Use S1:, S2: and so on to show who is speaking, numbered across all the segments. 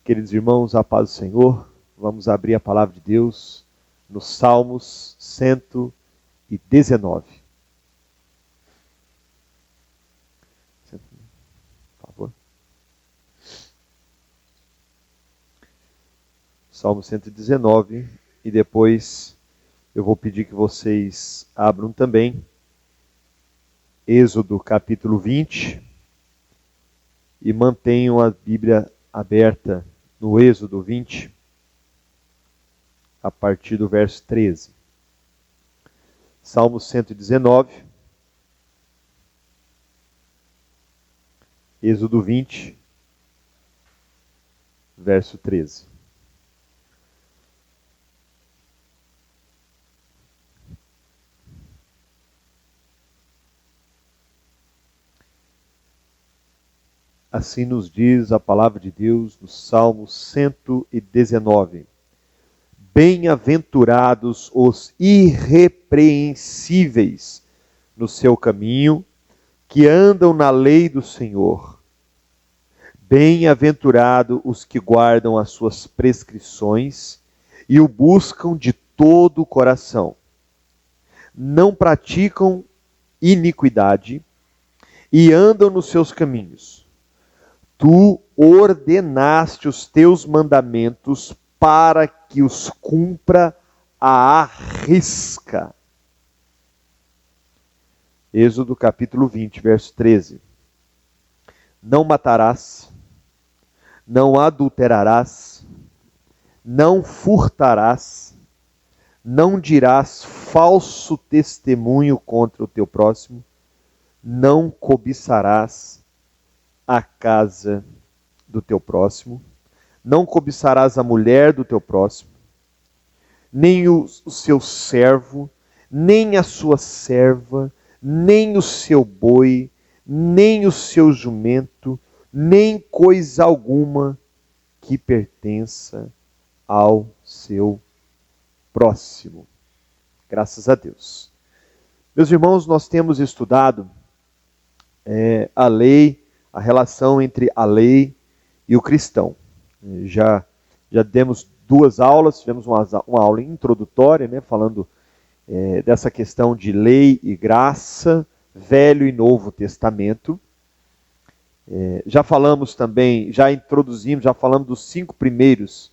S1: Queridos irmãos, a paz do Senhor, vamos abrir a palavra de Deus no Salmos 119. Por favor. Salmo 119, e depois eu vou pedir que vocês abram também Êxodo capítulo 20 e mantenham a Bíblia aberta no Êxodo 20, a partir do verso 13. Salmo 119, Êxodo 20, verso 13. Assim nos diz a palavra de Deus no Salmo 119. Bem-aventurados os irrepreensíveis no seu caminho, que andam na lei do Senhor. Bem-aventurados os que guardam as suas prescrições e o buscam de todo o coração. Não praticam iniquidade e andam nos seus caminhos. Tu ordenaste os teus mandamentos para que os cumpra à risca. Êxodo capítulo 20, verso 13. Não matarás, não adulterarás, não furtarás, não dirás falso testemunho contra o teu próximo, não cobiçarás a casa do teu próximo, não cobiçarás a mulher do teu próximo, nem o seu servo, nem a sua serva, nem o seu boi, nem o seu jumento, nem coisa alguma que pertença ao seu próximo. Graças a Deus. Meus irmãos, nós temos estudado a lei, a relação entre a lei e o cristão. Já demos duas aulas, tivemos uma aula introdutória, falando dessa questão de lei e graça, Velho e Novo Testamento. Já falamos também, já falamos dos 5 primeiros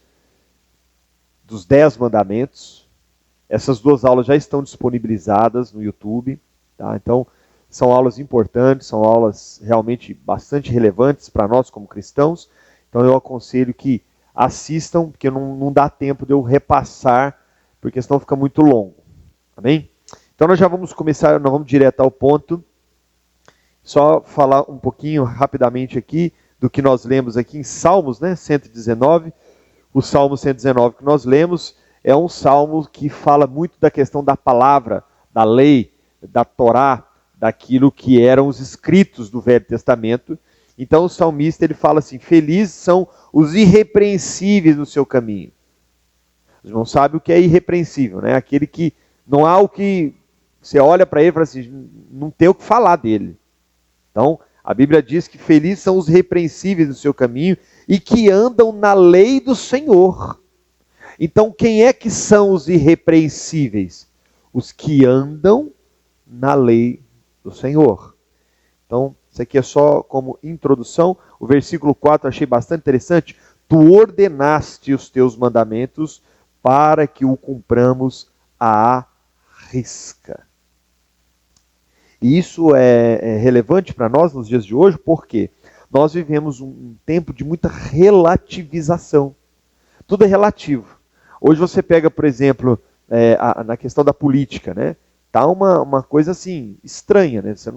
S1: dos 10 mandamentos. Essas duas aulas já estão disponibilizadas no YouTube, tá? Então, são aulas importantes, são aulas realmente bastante relevantes para nós como cristãos. Então eu aconselho que assistam, porque não dá tempo de eu repassar, porque senão fica muito longo. Amém? Então nós já vamos começar, nós vamos direto ao ponto. Só falar um pouquinho rapidamente aqui do que nós lemos aqui em Salmos, 119. O Salmo 119 que nós lemos é um salmo que fala muito da questão da palavra, da lei, da Torá, daquilo que eram os escritos do Velho Testamento. Então o salmista ele fala assim: felizes são os irrepreensíveis no seu caminho. Você não sabe o que é irrepreensível, Aquele que não há o que você olha para ele e fala assim, não tem o que falar dele. Então a Bíblia diz que felizes são os irrepreensíveis no seu caminho e que andam na lei do Senhor. Então quem é que são os irrepreensíveis? Os que andam na lei do Senhor. Então, isso aqui é só como introdução. O versículo 4 eu achei bastante interessante. Tu ordenaste os teus mandamentos para que o cumpramos à risca. E isso é relevante para nós nos dias de hoje, porque nós vivemos um tempo de muita relativização. Tudo é relativo. Hoje você pega, por exemplo, na questão da política, Tá uma coisa assim, estranha, Você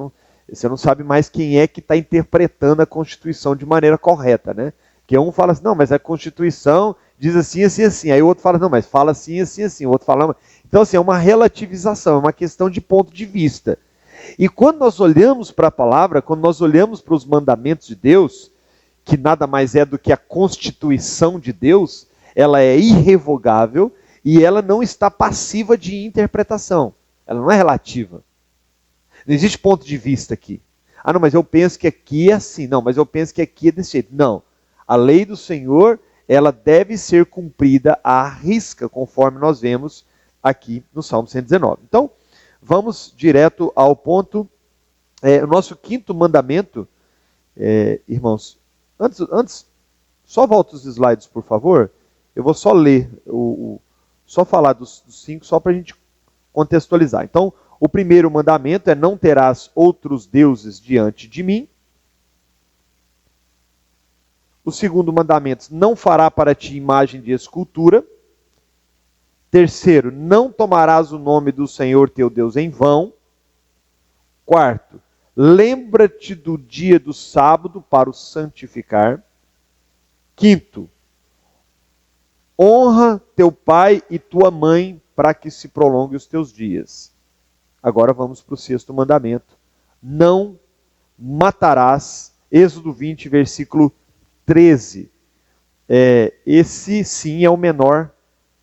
S1: não sabe mais quem é que está interpretando a Constituição de maneira correta, Porque um fala assim, não, mas a Constituição diz assim, assim, assim. Aí o outro fala, não, mas fala assim, assim, assim. O outro fala, então assim, é uma relativização, é uma questão de ponto de vista. E quando nós olhamos para a palavra, quando nós olhamos para os mandamentos de Deus, que nada mais é do que a Constituição de Deus, ela é irrevogável e ela não está passiva de interpretação. Ela não é relativa. Não existe ponto de vista aqui. Não, mas eu penso que aqui é assim. Não, mas eu penso que aqui é desse jeito. Não. A lei do Senhor, ela deve ser cumprida à risca, conforme nós vemos aqui no Salmo 119. Então, vamos direto ao ponto. O nosso quinto mandamento, irmãos, antes, só volta os slides, por favor. Eu vou só ler, só falar dos 5, só para a gente contextualizar. Então, o primeiro mandamento é: não terás outros deuses diante de mim. O segundo mandamento: não fará para ti imagem de escultura. Terceiro: não tomarás o nome do Senhor teu Deus em vão. Quarto: lembra-te do dia do sábado para o santificar. Quinto: honra teu pai e tua mãe para que se prolongue os teus dias. Agora vamos para o sexto mandamento: não matarás. Êxodo 20, versículo 13. Esse sim é o menor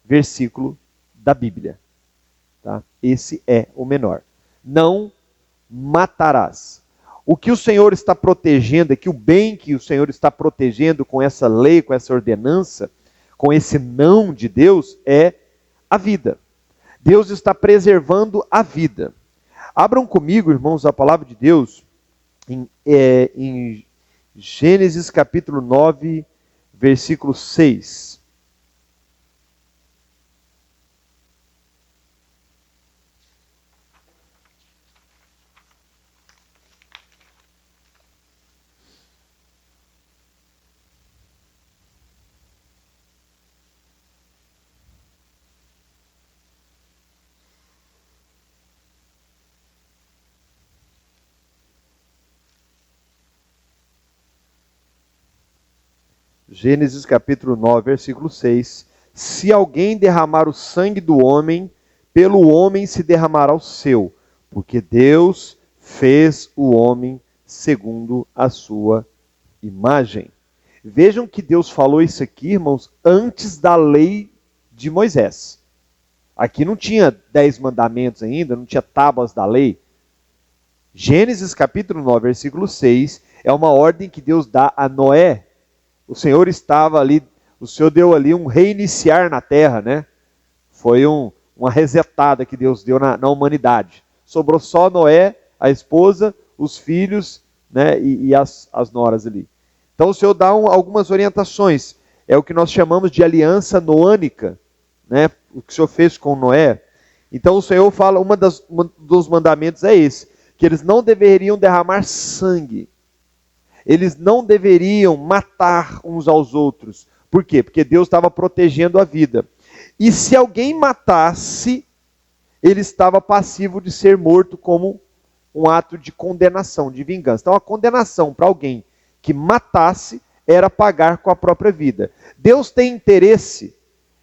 S1: versículo da Bíblia. Tá? Esse é o menor. Não matarás. O que o Senhor está protegendo aqui, o bem que o Senhor está protegendo com essa lei, com essa ordenança, com esse não de Deus, é a vida. Deus está preservando a vida. Abram comigo, irmãos, a palavra de Deus em Gênesis capítulo 9, versículo 6. Gênesis capítulo 9, versículo 6. Se alguém derramar o sangue do homem, pelo homem se derramará o seu, porque Deus fez o homem segundo a sua imagem. Vejam que Deus falou isso aqui, irmãos, antes da lei de Moisés. Aqui não tinha 10 mandamentos ainda, não tinha tábuas da lei. Gênesis capítulo 9, versículo 6, é uma ordem que Deus dá a Noé. O Senhor estava ali, o Senhor deu ali um reiniciar na terra, né? Foi uma resetada que Deus deu na humanidade. Sobrou só Noé, a esposa, os filhos, né? E as noras ali. Então o Senhor dá algumas orientações. É o que nós chamamos de aliança noânica, né? O que o Senhor fez com Noé. Então o Senhor fala, um dos mandamentos é esse, que eles não deveriam derramar sangue. Eles não deveriam matar uns aos outros. Por quê? Porque Deus estava protegendo a vida. E se alguém matasse, ele estava passivo de ser morto como um ato de condenação, de vingança. Então a condenação para alguém que matasse era pagar com a própria vida. Deus tem interesse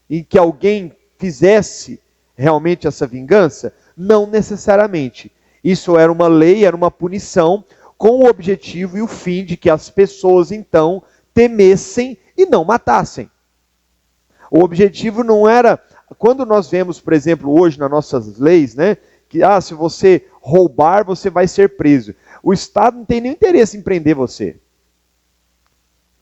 S1: em que alguém fizesse realmente essa vingança? Não necessariamente. Isso era uma lei, era uma punição, com o objetivo e o fim de que as pessoas então temessem e não matassem. O objetivo não era, quando nós vemos, por exemplo, hoje nas nossas leis, né, que se você roubar, você vai ser preso. O Estado não tem nenhum interesse em prender você.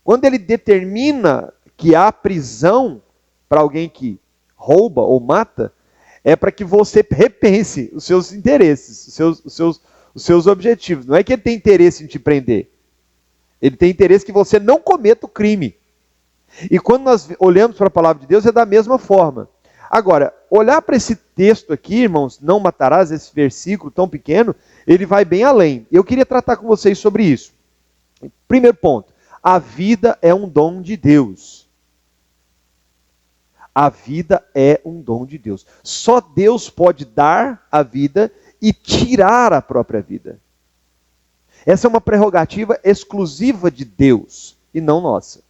S1: Quando ele determina que há prisão para alguém que rouba ou mata, é para que você repense os seus interesses, os seus objetivos. Não é que ele tem interesse em te prender. Ele tem interesse que você não cometa o crime. E quando nós olhamos para a palavra de Deus, é da mesma forma. Agora, olhar para esse texto aqui, irmãos, não matarás, esse versículo tão pequeno, ele vai bem além. Eu queria tratar com vocês sobre isso. Primeiro ponto, a vida é um dom de Deus. A vida é um dom de Deus. Só Deus pode dar a vida e tirar a própria vida. Essa é uma prerrogativa exclusiva de Deus e não nossa.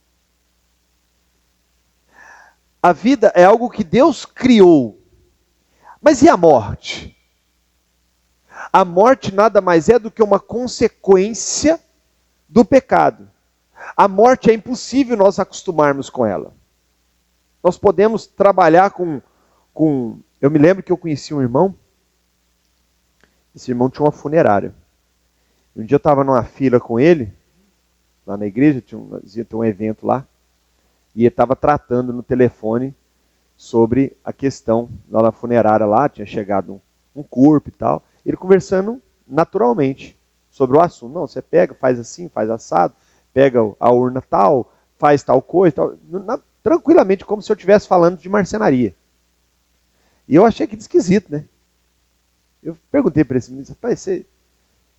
S1: A vida é algo que Deus criou. Mas e a morte? A morte nada mais é do que uma consequência do pecado. A morte é impossível nós acostumarmos com ela. Nós podemos trabalhar com... Eu me lembro que eu conheci um irmão. Esse irmão tinha uma funerária. Um dia eu estava numa fila com ele, lá na igreja, ia ter um evento lá. E ele estava tratando no telefone sobre a questão lá na funerária lá, tinha chegado um corpo e tal. Ele conversando naturalmente sobre o assunto. Não, você pega, faz assim, faz assado, pega a urna tal, faz tal coisa, tal, tranquilamente, como se eu estivesse falando de marcenaria. E eu achei aquilo esquisito, né? Eu perguntei para esse menino, rapaz,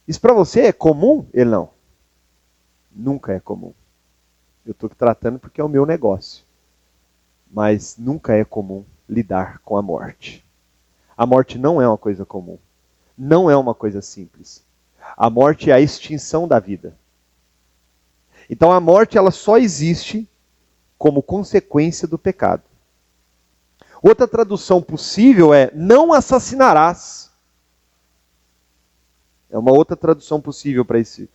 S1: isso para você é comum? Ele, não. Nunca é comum. Eu estou tratando porque é o meu negócio. Mas nunca é comum lidar com a morte. A morte não é uma coisa comum. Não é uma coisa simples. A morte é a extinção da vida. Então a morte ela só existe como consequência do pecado. Outra tradução possível é não assassinarás. É uma outra tradução possível para esse.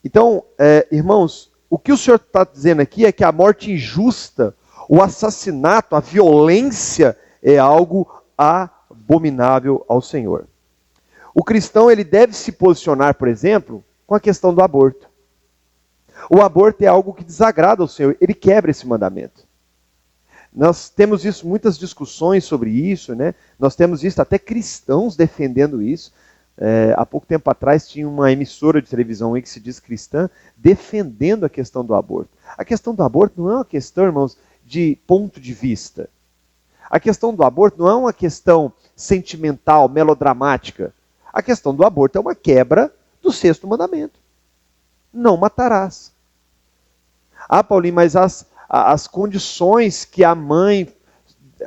S1: Então, irmãos, o que o Senhor está dizendo aqui é que a morte injusta, o assassinato, a violência é algo abominável ao Senhor. O cristão ele deve se posicionar, por exemplo, com a questão do aborto. O aborto é algo que desagrada ao Senhor, ele quebra esse mandamento. Nós temos visto muitas discussões sobre isso, né? Nós temos visto até cristãos defendendo isso. Há pouco tempo atrás tinha uma emissora de televisão aí que se diz cristã, defendendo a questão do aborto. A questão do aborto não é uma questão, irmãos, de ponto de vista. A questão do aborto não é uma questão sentimental, melodramática. A questão do aborto é uma quebra do sexto mandamento. Não matarás. Ah, Paulinho, mas as condições que a mãe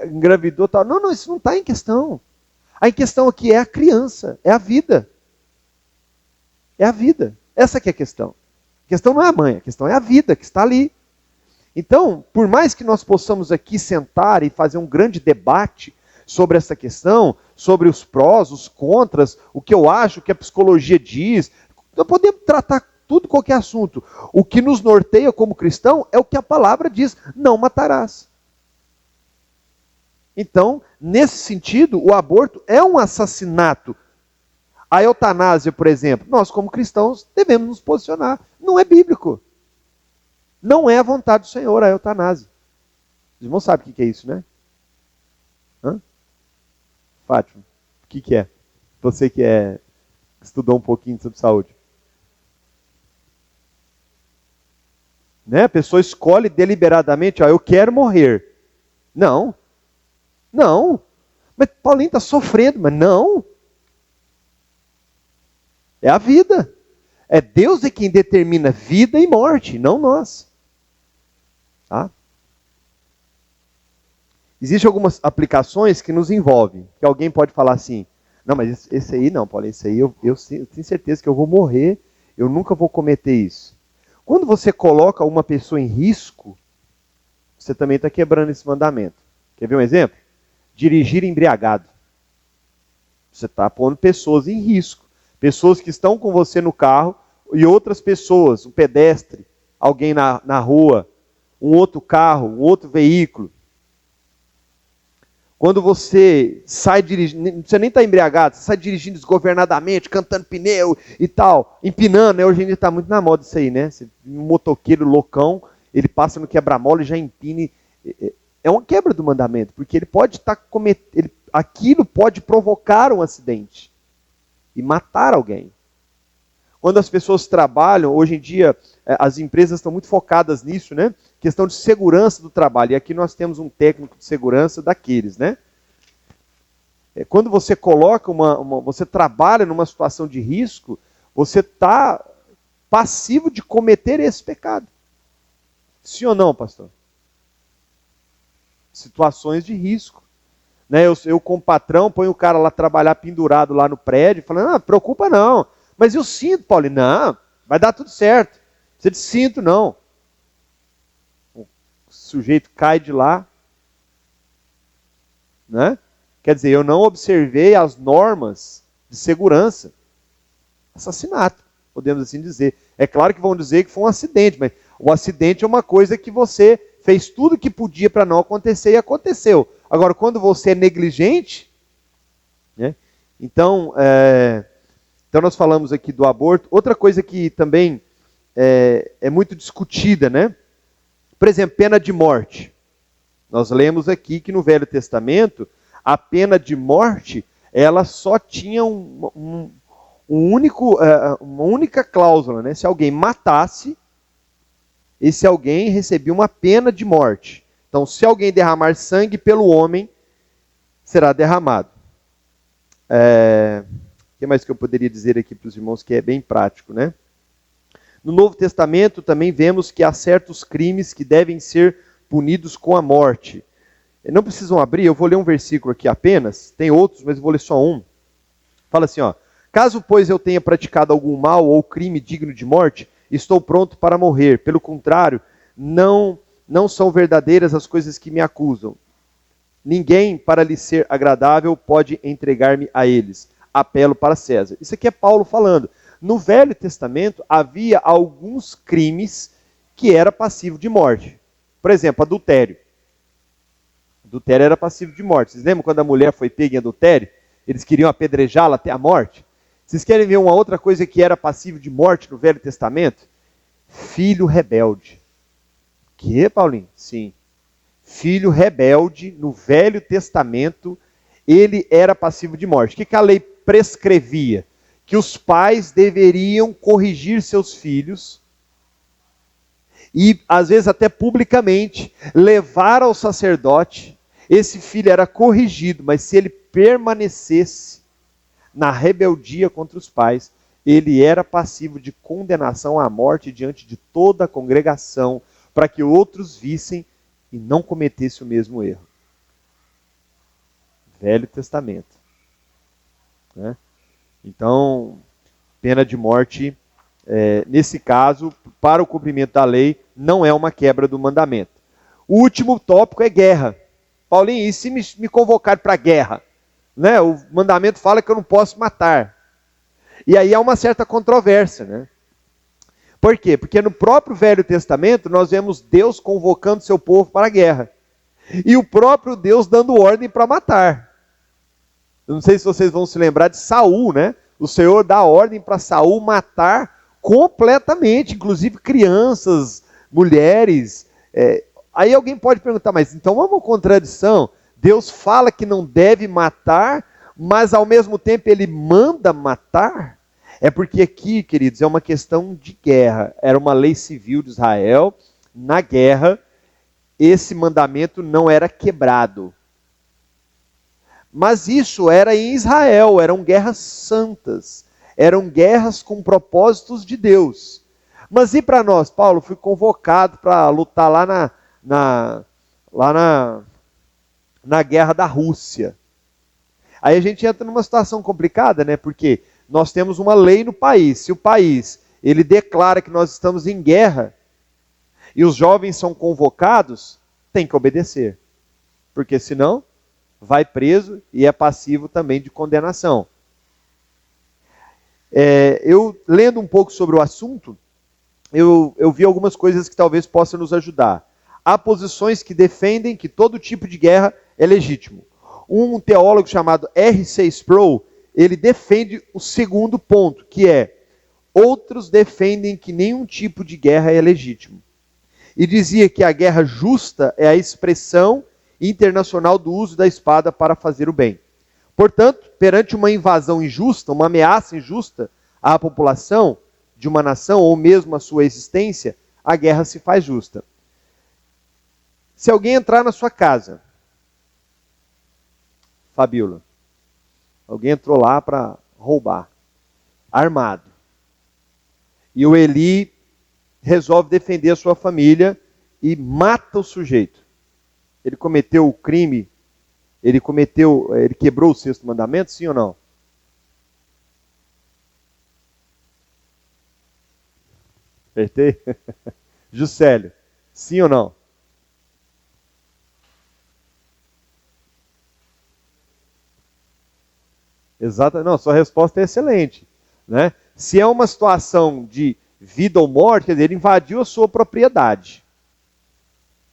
S1: engravidou, tal. Não, isso não está em questão. A questão aqui é a criança, é a vida. É a vida. Essa que é a questão. A questão não é a mãe, a questão é a vida que está ali. Então, por mais que nós possamos aqui sentar e fazer um grande debate sobre essa questão, sobre os prós, os contras, o que eu acho, o que a psicologia diz, nós podemos tratar tudo, qualquer assunto. O que nos norteia como cristão é o que a palavra diz, não matarás. Então, nesse sentido, o aborto é um assassinato. A eutanásia, por exemplo, nós como cristãos devemos nos posicionar. Não é bíblico. Não é a vontade do Senhor a eutanásia. Os irmãos sabem o que é isso, né? Hã? Fátima, o que é? Você que estudou um pouquinho sobre saúde. Né? A pessoa escolhe deliberadamente, eu quero morrer. Não. Não. Mas Paulinho está sofrendo, mas não. É a vida. É Deus é quem determina vida e morte, não nós. Tá? Existem algumas aplicações que nos envolvem. Que alguém pode falar assim, não, mas esse aí não, Paulinho, esse aí eu tenho certeza que eu vou morrer, eu nunca vou cometer isso. Quando você coloca uma pessoa em risco, você também está quebrando esse mandamento. Quer ver um exemplo? Dirigir embriagado. Você está pondo pessoas em risco. Pessoas que estão com você no carro e outras pessoas, um pedestre, alguém na rua, um outro carro, um outro veículo. Quando você sai dirigindo, você nem está embriagado, você sai dirigindo desgovernadamente, cantando pneu e tal, empinando, né? Hoje em dia está muito na moda isso aí, né? Um motoqueiro loucão, ele passa no quebra-mola e já empine. É uma quebra do mandamento, porque ele pode estar cometendo, aquilo pode provocar um acidente e matar alguém. Quando as pessoas trabalham, hoje em dia, as empresas estão muito focadas nisso, né? Questão de segurança do trabalho. E aqui nós temos um técnico de segurança daqueles, né? Quando você coloca você trabalha numa situação de risco, você está passivo de cometer esse pecado. Sim ou não, pastor? Situações de risco. Né? Eu como patrão, ponho o cara lá trabalhar pendurado lá no prédio, falando, não, preocupa não. Mas e o cinto, Paulinho? Não, vai dar tudo certo. Não precisa de cinto, não. O sujeito cai de lá. Né? Quer dizer, eu não observei as normas de segurança. Assassinato, podemos assim dizer. É claro que vão dizer que foi um acidente, mas o acidente é uma coisa que você fez tudo que podia para não acontecer e aconteceu. Agora, quando você é negligente, né? Então nós falamos aqui do aborto. Outra coisa que também é muito discutida, né? Por exemplo, pena de morte. Nós lemos aqui que no Velho Testamento, a pena de morte, ela só tinha uma única cláusula, né? Se alguém matasse, esse alguém recebia uma pena de morte. Então, se alguém derramar sangue pelo homem, será derramado. O que mais que eu poderia dizer aqui para os irmãos que é bem prático, né? No Novo Testamento também vemos que há certos crimes que devem ser punidos com a morte. Não precisam abrir, eu vou ler um versículo aqui apenas, tem outros, mas eu vou ler só um. Fala assim, ó: caso, pois, eu tenha praticado algum mal ou crime digno de morte, estou pronto para morrer. Pelo contrário, não são verdadeiras as coisas que me acusam. Ninguém, para lhe ser agradável, pode entregar-me a eles. Apelo para César. Isso aqui é Paulo falando. No Velho Testamento, havia alguns crimes que era passivo de morte. Por exemplo, adultério. Adultério era passivo de morte. Vocês lembram quando a mulher foi pega em adultério? Eles queriam apedrejá-la até a morte. Vocês querem ver uma outra coisa que era passivo de morte no Velho Testamento? Filho rebelde. Que, Paulinho? Sim. Filho rebelde, no Velho Testamento, ele era passivo de morte. O que a lei prescrevia? Que os pais deveriam corrigir seus filhos e, às vezes até publicamente, levar ao sacerdote. Esse filho era corrigido, mas se ele permanecesse na rebeldia contra os pais, ele era passivo de condenação à morte diante de toda a congregação, para que outros vissem e não cometessem o mesmo erro. Velho Testamento. Né? Então, pena de morte, nesse caso, para o cumprimento da lei, não é uma quebra do mandamento. O último tópico é guerra. Paulinho, e se me convocar para a guerra? Né? O mandamento fala que eu não posso matar. E aí há uma certa controvérsia. Né? Por quê? Porque no próprio Velho Testamento nós vemos Deus convocando seu povo para a guerra. E o próprio Deus dando ordem para matar. Eu não sei se vocês vão se lembrar de Saul, né? O Senhor dá ordem para Saul matar completamente, inclusive crianças, mulheres. Aí alguém pode perguntar, mas então é uma contradição. Deus fala que não deve matar, mas ao mesmo tempo ele manda matar? É porque aqui, queridos, é uma questão de guerra. Era uma lei civil de Israel. Na guerra, esse mandamento não era quebrado. Mas isso era em Israel, eram guerras santas. Eram guerras com propósitos de Deus. Mas e para nós? Paulo, fui convocado para lutar lá na guerra da Rússia. Aí a gente entra numa situação complicada, né? Porque nós temos uma lei no país. Se o país ele declara que nós estamos em guerra e os jovens são convocados, tem que obedecer. Porque senão vai preso e é passivo também de condenação. Eu lendo um pouco sobre o assunto, eu vi algumas coisas que talvez possam nos ajudar. Há posições que defendem que todo tipo de guerra é legítimo. Um teólogo chamado R.C. Sproul, ele defende o segundo ponto, que é: outros defendem que nenhum tipo de guerra é legítimo. E dizia que a guerra justa é a expressão internacional do uso da espada para fazer o bem. Portanto, perante uma invasão injusta, uma ameaça injusta à população de uma nação, ou mesmo à sua existência, a guerra se faz justa. Se alguém entrar na sua casa, Fabíola, alguém entrou lá para roubar, armado, e o Eli resolve defender a sua família e mata o sujeito. Ele cometeu o crime, ele quebrou o sexto mandamento, sim ou não? Acertei? Juscelio, sim ou não? Exato, não, sua resposta é excelente. Né? Se é uma situação de vida ou morte, quer dizer, ele invadiu a sua propriedade.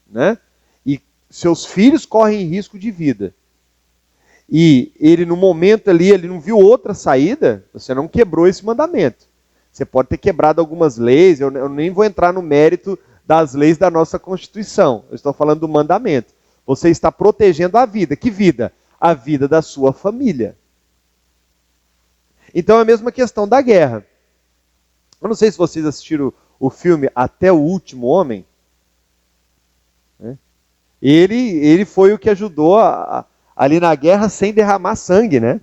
S1: Né? E seus filhos correm risco de vida. E ele, no momento ali, ele não viu outra saída, você não quebrou esse mandamento. Você pode ter quebrado algumas leis, eu nem vou entrar no mérito das leis da nossa Constituição. Eu estou falando do mandamento. Você está protegendo a vida. Que vida? A vida da sua família. Então é a mesma questão da guerra. Eu não sei se vocês assistiram o filme Até o Último Homem. Ele foi o que ajudou ali na guerra sem derramar sangue, né?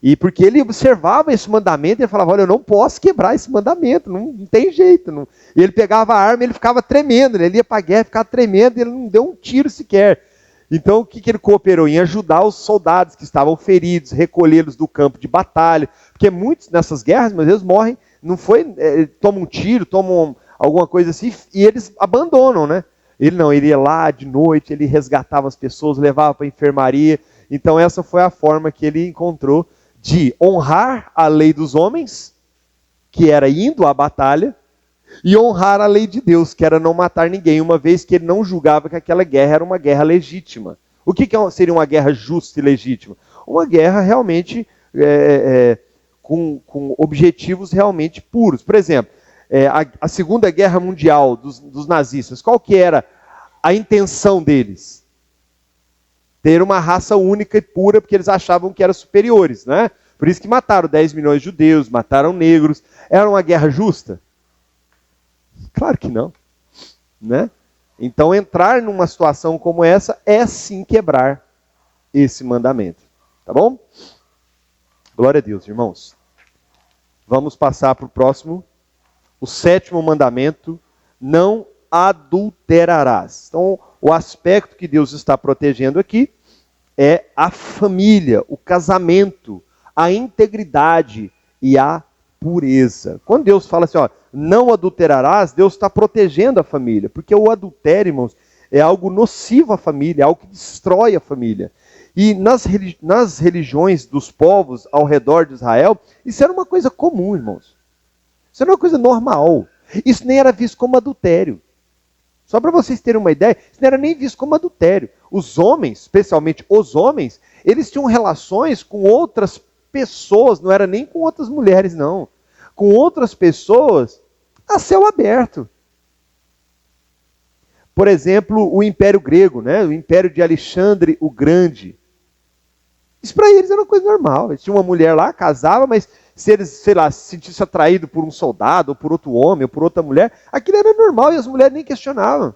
S1: E porque ele observava esse mandamento, ele falava, olha, eu não posso quebrar esse mandamento, não tem jeito. Não. E ele pegava a arma e ele ficava tremendo, ele ia para a guerra, ficava tremendo, e ele não deu um tiro sequer. Então o que ele cooperou? Em ajudar os soldados que estavam feridos, recolhê-los do campo de batalha, porque muitos nessas guerras, às vezes morrem, não foi, tomam um tiro, tomam alguma coisa assim, e eles abandonam, né? Ele não, ele ia lá de noite, ele resgatava as pessoas, levava para a enfermaria. Então essa foi a forma que ele encontrou de honrar a lei dos homens, que era indo à batalha, e honrar a lei de Deus, que era não matar ninguém, uma vez que ele não julgava que aquela guerra era uma guerra legítima. O que seria uma guerra justa e legítima? Uma guerra realmente com objetivos realmente puros. Por exemplo, a Segunda Guerra Mundial dos nazistas, qual que era a intenção deles? Ter uma raça única e pura, porque eles achavam que eram superiores, né? Por isso que mataram 10 milhões de judeus, mataram negros. Era uma guerra justa? Claro que não, né? Então entrar numa situação como essa é sim quebrar esse mandamento, tá bom? Glória a Deus, irmãos. Vamos passar para o próximo. O 7º mandamento, não adulterarás. Então, o aspecto que Deus está protegendo aqui é a família, o casamento, a integridade e a pureza. Quando Deus fala assim, ó, não adulterarás, Deus está protegendo a família, porque o adultério, irmãos, é algo nocivo à família, é algo que destrói a família. E nas religiões dos povos ao redor de Israel, isso era uma coisa comum, irmãos. Isso era uma coisa normal. Isso nem era visto como adultério. Só para vocês terem uma ideia, isso não era nem visto como adultério. Os homens, especialmente os homens, eles tinham relações com outras pessoas, não era nem com outras mulheres, não. Com outras pessoas a céu aberto. Por exemplo, o Império Grego, né? O Império de Alexandre o Grande. Isso para eles era uma coisa normal. Eles tinham uma mulher lá, casava, mas se eles, sei lá, se sentissem atraídos por um soldado, ou por outro homem, ou por outra mulher, aquilo era normal e as mulheres nem questionavam.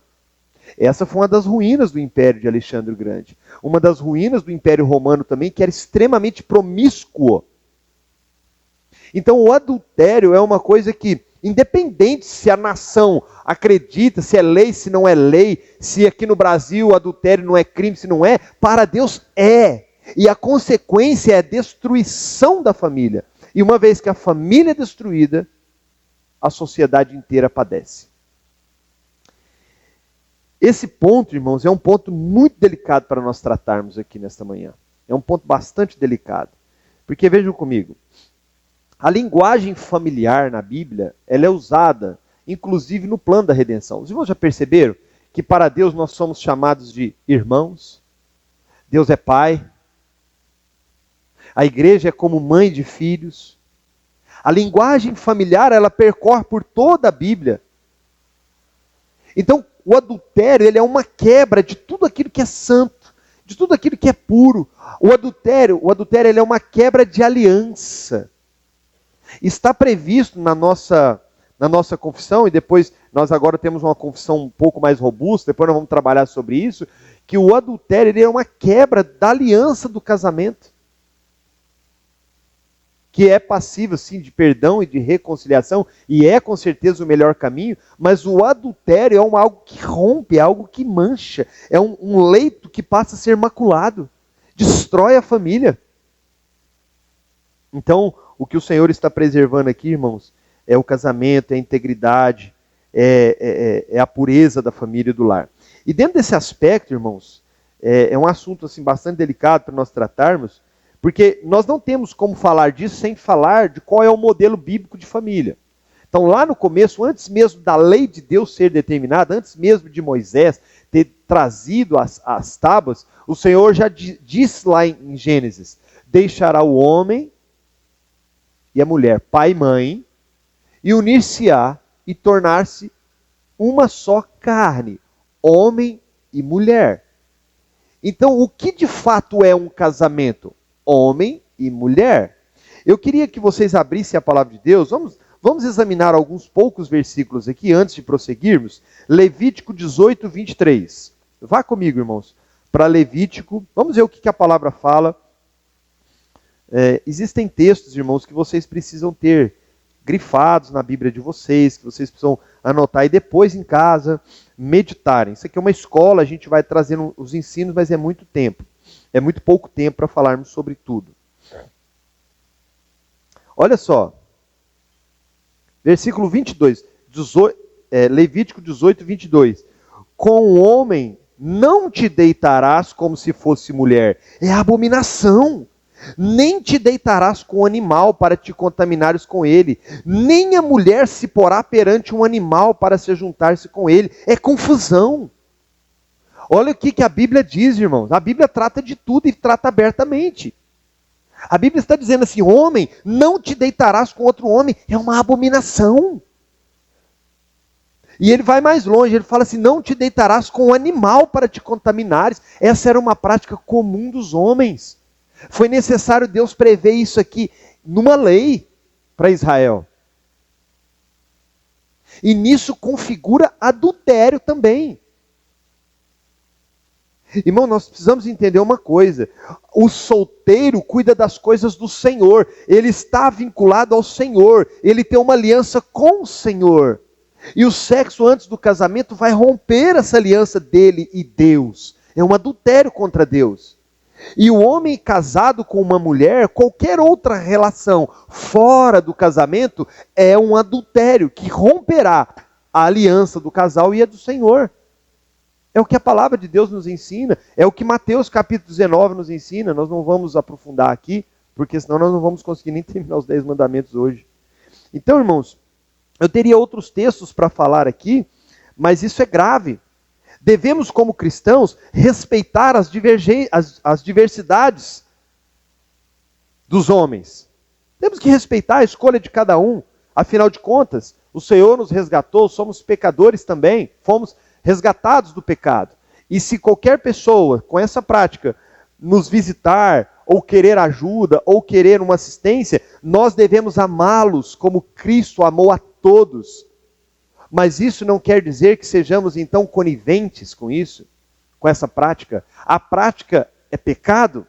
S1: Essa foi uma das ruínas do Império de Alexandre o Grande. Uma das ruínas do Império Romano também, que era extremamente promíscuo. Então o adultério é uma coisa que, independente se a nação acredita, se é lei, se não é lei, se aqui no Brasil o adultério não é crime, se não é, para Deus é. E a consequência é a destruição da família. E uma vez que a família é destruída, a sociedade inteira padece. Esse ponto, irmãos, é um ponto muito delicado para nós tratarmos aqui nesta manhã. É um ponto bastante delicado. Porque vejam comigo, a linguagem familiar na Bíblia, ela é usada, inclusive no plano da redenção. Os irmãos já perceberam que para Deus nós somos chamados de irmãos? Deus é pai. A igreja é como mãe de filhos. A linguagem familiar, ela percorre por toda a Bíblia. Então, o adultério, ele é uma quebra de tudo aquilo que é santo, de tudo aquilo que é puro. O adultério ele é uma quebra de aliança. Está previsto na nossa confissão, e depois nós agora temos uma confissão um pouco mais robusta, depois nós vamos trabalhar sobre isso, que o adultério ele é uma quebra da aliança do casamento, que é passível, sim, de perdão e de reconciliação, e é com certeza o melhor caminho, mas o adultério é algo que rompe, é algo que mancha, é um leito que passa a ser maculado, destrói a família. Então, o que o Senhor está preservando aqui, irmãos, é o casamento, é a integridade, é a pureza da família e do lar. E dentro desse aspecto, irmãos, é um assunto assim, bastante delicado para nós tratarmos, porque nós não temos como falar disso sem falar de qual é o modelo bíblico de família. Então, lá no começo, antes mesmo da lei de Deus ser determinada, antes mesmo de Moisés ter trazido as tábuas, o Senhor já disse lá em Gênesis, deixará o homem e a mulher, pai e mãe, e unir-se-á e tornar-se uma só carne, homem e mulher. Então, o que de fato é um casamento? Homem e mulher. Eu queria que vocês abrissem a palavra de Deus. Vamos examinar alguns poucos versículos aqui antes de prosseguirmos. Levítico 18, 23. Vá comigo, irmãos, para Levítico. Vamos ver o que a palavra fala. Existem textos, irmãos, que vocês precisam ter grifados na Bíblia de vocês, que vocês precisam anotar e depois em casa meditarem. Isso aqui é uma escola, a gente vai trazendo os ensinos, mas é muito tempo. É muito pouco tempo para falarmos sobre tudo. Olha só. Versículo 22. Levítico 18, 22. Com o homem não te deitarás como se fosse mulher. É abominação. Nem te deitarás com o animal para te contaminares com ele, nem a mulher se porá perante um animal para se juntar-se com ele. É confusão. Olha o que a Bíblia diz, irmãos. A Bíblia trata de tudo e trata abertamente. A Bíblia está dizendo assim: homem, não te deitarás com outro homem. É uma abominação. E ele vai mais longe, ele fala assim: não te deitarás com um animal para te contaminares. Essa era uma prática comum dos homens. Foi necessário Deus prever isso aqui numa lei para Israel. E nisso configura adultério também. Irmão, nós precisamos entender uma coisa. O solteiro cuida das coisas do Senhor. Ele está vinculado ao Senhor. Ele tem uma aliança com o Senhor. E o sexo antes do casamento vai romper essa aliança dele e Deus. É um adultério contra Deus. E o homem casado com uma mulher, qualquer outra relação fora do casamento, é um adultério que romperá a aliança do casal e a do Senhor. É o que a palavra de Deus nos ensina, é o que Mateus capítulo 19 nos ensina. Nós não vamos aprofundar aqui, porque senão nós não vamos conseguir nem terminar os 10 mandamentos hoje. Então, irmãos, eu teria outros textos para falar aqui, mas isso é grave. Devemos, como cristãos, respeitar as diversidades dos homens. Temos que respeitar a escolha de cada um. Afinal de contas, o Senhor nos resgatou, somos pecadores também, fomos resgatados do pecado. E se qualquer pessoa com essa prática nos visitar, ou querer ajuda, ou querer uma assistência, nós devemos amá-los como Cristo amou a todos. Mas isso não quer dizer que sejamos então coniventes com isso, com essa prática. A prática é pecado.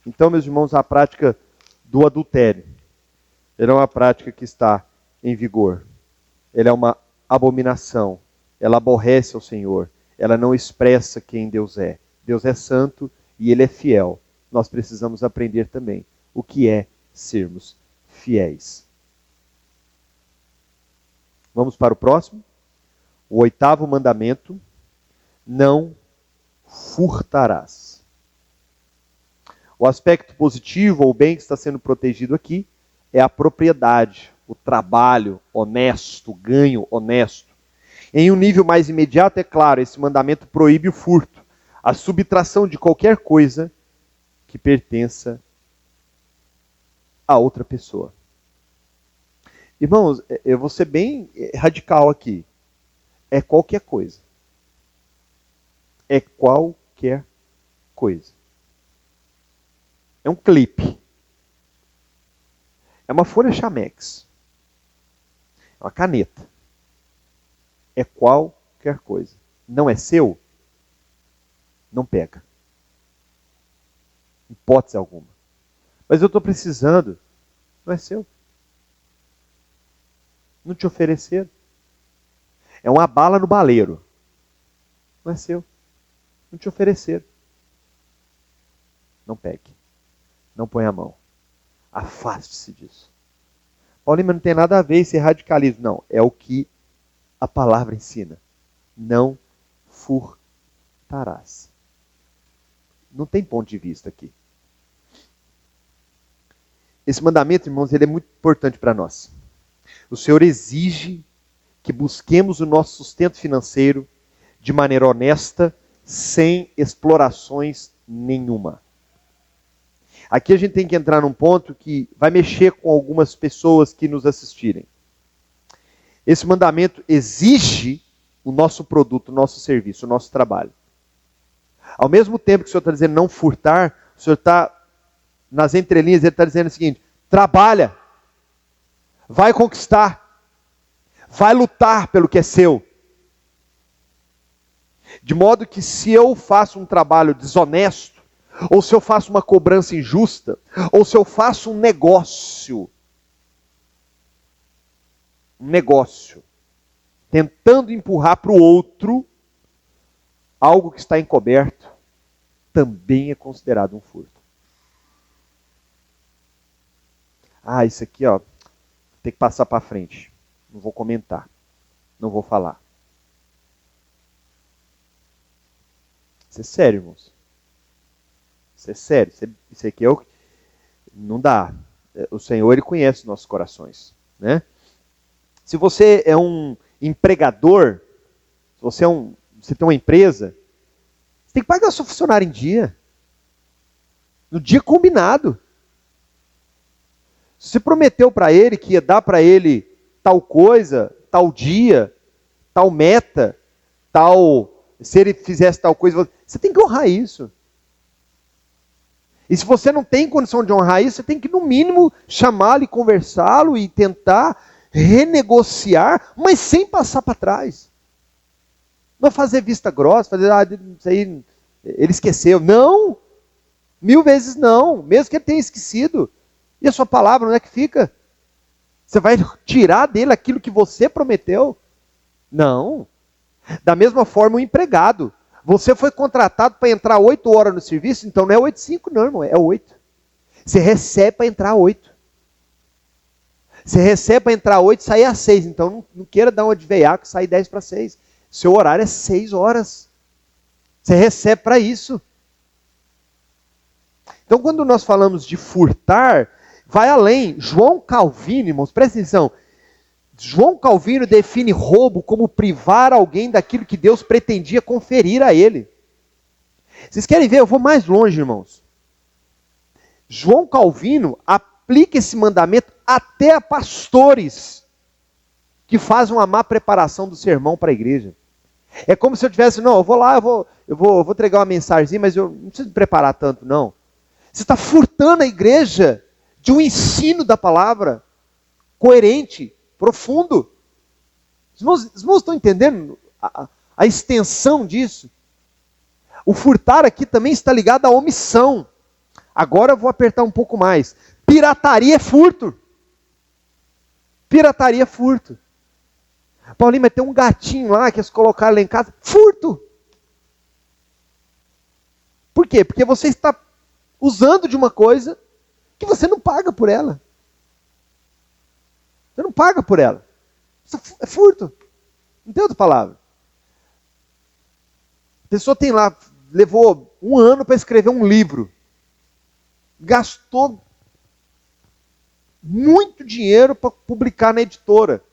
S1: Então, meus irmãos, a prática do adultério, ela é uma prática que está em vigor. Ela é uma abominação. Ela aborrece ao Senhor. Ela não expressa quem Deus é. Deus é santo e Ele é fiel. Nós precisamos aprender também o que é sermos fiéis. Vamos para o próximo. O 8º mandamento: não furtarás. O aspecto positivo, ou bem que está sendo protegido aqui, é a propriedade, o trabalho honesto, o ganho honesto. Em um nível mais imediato, é claro, esse mandamento proíbe o furto, a subtração de qualquer coisa que pertença a outra pessoa. Irmãos, eu vou ser bem radical aqui. É qualquer coisa. É qualquer coisa. É um clipe. É uma folha Chamex. É uma caneta. É qualquer coisa. Não é seu? Não pega. Hipótese alguma. Mas eu estou precisando. Não é seu. Não te ofereceram. É uma bala no baleiro. Não é seu. Não te ofereceram. Não pegue. Não ponha a mão. Afaste-se disso. Paulinho, mas não tem nada a ver esse radicalismo. Não, é o que a palavra ensina. Não furtarás. Não tem ponto de vista aqui. Esse mandamento, irmãos, ele é muito importante para nós. O Senhor exige que busquemos o nosso sustento financeiro de maneira honesta, sem explorações nenhuma. Aqui a gente tem que entrar num ponto que vai mexer com algumas pessoas que nos assistirem. Esse mandamento exige o nosso produto, o nosso serviço, o nosso trabalho. Ao mesmo tempo que o Senhor está dizendo não furtar, o Senhor está, nas entrelinhas, Ele está dizendo o seguinte: trabalha, vai conquistar, vai lutar pelo que é seu. De modo que se eu faço um trabalho desonesto, ou se eu faço uma cobrança injusta, ou se eu faço um negócio, tentando empurrar para o outro algo que está encoberto, também é considerado um furto. Ah, isso aqui, ó, tem que passar para frente. Não vou comentar, não vou falar. Isso é sério, irmãos. Isso é sério. Isso aqui é o... Não dá. O Senhor, Ele conhece os nossos corações, né? Se você é um empregador, se você tem uma empresa, você tem que pagar o seu funcionário em dia. No dia combinado. Se você prometeu para ele que ia dar para ele tal coisa, tal dia, tal meta, se ele fizesse tal coisa, você tem que honrar isso. E se você não tem condição de honrar isso, você tem que, no mínimo, chamá-lo e conversá-lo e tentar renegociar, mas sem passar para trás. Não fazer vista grossa, fazer, isso aí, ele esqueceu. Não! 1000 vezes não, mesmo que ele tenha esquecido. E a sua palavra, onde é que fica? Você vai tirar dele aquilo que você prometeu? Não. Da mesma forma, o empregado. Você foi contratado para entrar 8 horas no serviço, então não é 8h05 não, irmão, é 8. Você recebe para entrar 8. Você recebe para entrar 8 e sair às 6. Então não queira dar uma de veiaco e sair 10 para 6. Seu horário é 6 horas. Você recebe para isso. Então quando nós falamos de furtar, vai além. João Calvino, irmãos, presta atenção. João Calvino define roubo como privar alguém daquilo que Deus pretendia conferir a ele. Vocês querem ver? Eu vou mais longe, irmãos. João Calvino aplica esse mandamento até a pastores que fazem uma má preparação do sermão para a igreja. É como se eu tivesse, não, eu vou lá, eu vou entregar uma mensagem, mas eu não preciso me preparar tanto, não. Você está furtando a igreja de um ensino da palavra coerente, profundo. Os irmãos estão entendendo a extensão disso? O furtar aqui também está ligado à omissão. Agora eu vou apertar um pouco mais. Pirataria é furto. Pirataria é furto. Paulinho, mas tem um gatinho lá que eles colocaram lá em casa. Furto. Por quê? Porque você está usando de uma coisa que você não paga por ela. Você não paga por ela. Isso é furto. Não tem outra palavra. A pessoa tem lá, levou 1 ano para escrever um livro. Gastou muito dinheiro para publicar na editora.